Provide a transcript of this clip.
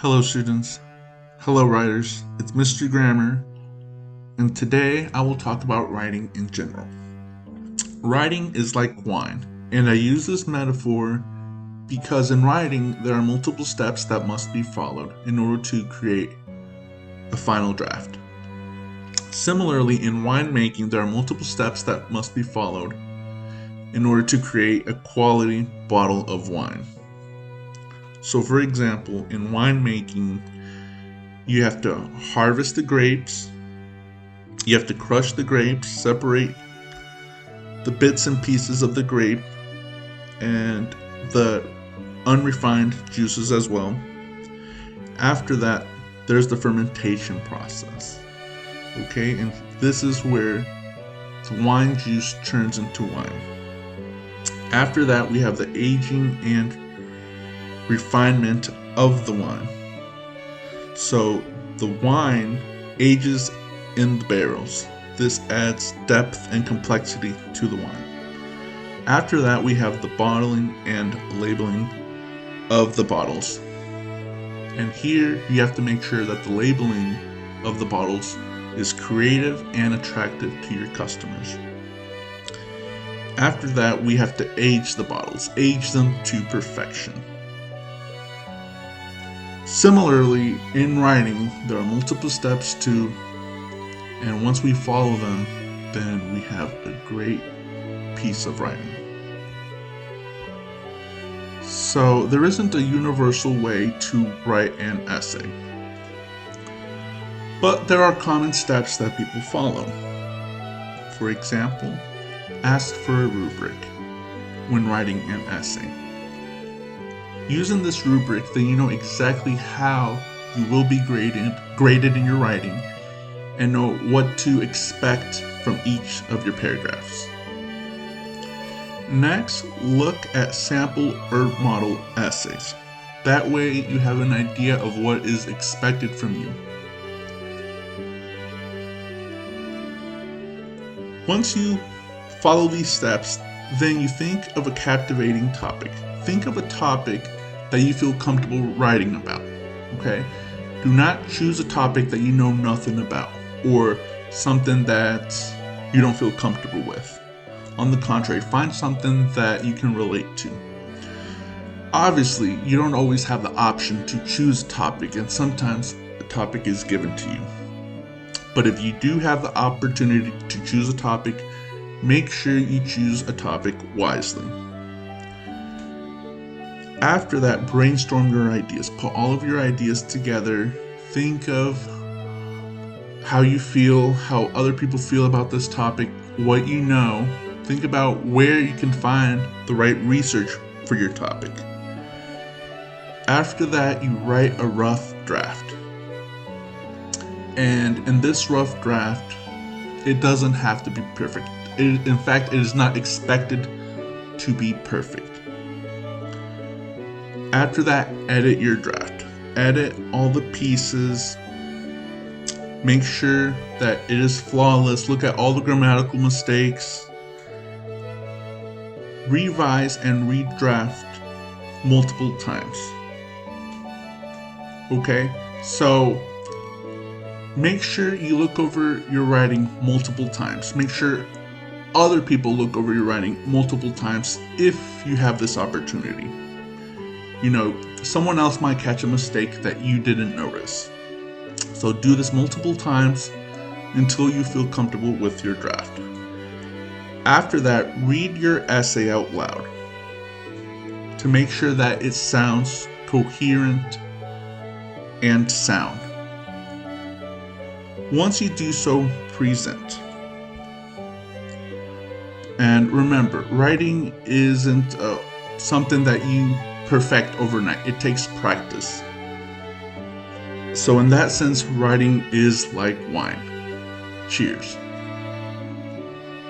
Hello students, hello writers, it's Mr. Grammar, and today I will talk about writing in general. Writing is like wine, and I use this metaphor because in writing there are multiple steps that must be followed in order to create a final draft. Similarly, in winemaking there are multiple steps that must be followed in order to create a quality bottle of wine. So for example, in winemaking, you have to harvest the grapes, you have to crush the grapes, separate the bits and pieces of the grape and the unrefined juices as well. After that, there's the fermentation process. Okay, and this is where the wine juice turns into wine. After that, we have the aging and refinement of the wine. So the wine ages in the barrels. This adds depth and complexity to the wine. After that, we have the bottling and labeling of the bottles. And here you have to make sure that the labeling of the bottles is creative and attractive to your customers. After that, we have to age the bottles, age them to perfection. Similarly, in writing, there are multiple steps too, and once we follow them, then we have a great piece of writing. So there isn't a universal way to write an essay, but there are common steps that people follow. For example, ask for a rubric when writing an essay. Using this rubric, then you know exactly how you will be graded in your writing and know what to expect from each of your paragraphs. Next, look at sample or model essays. That way you have an idea of what is expected from you. Once you follow these steps, then you think of a captivating topic. Think of a topic that you feel comfortable writing about, okay? Do not choose a topic that you know nothing about or something that you don't feel comfortable with. On the contrary, find something that you can relate to. Obviously, you don't always have the option to choose a topic, and sometimes a topic is given to you. But if you do have the opportunity to choose a topic, make sure you choose a topic wisely. After that, brainstorm your ideas. Put all of your ideas together. Think of how you feel, how other people feel about this topic, what you know. Think about where you can find the right research for your topic. After that, you write a rough draft. And in this rough draft, it doesn't have to be perfect. In fact, it is not expected to be perfect. After that, edit your draft. Edit all the pieces. Make sure that it is flawless. Look at all the grammatical mistakes. Revise and redraft multiple times. Okay? So, make sure you look over your writing multiple times. Make sure other people look over your writing multiple times if you have this opportunity. You know, someone else might catch a mistake that you didn't notice. So do this multiple times until you feel comfortable with your draft. After that, read your essay out loud to make sure that it sounds coherent and sound. Once you do so, present. And remember, writing isn't something that you perfect overnight. It takes practice. So in that sense, writing is like wine. Cheers.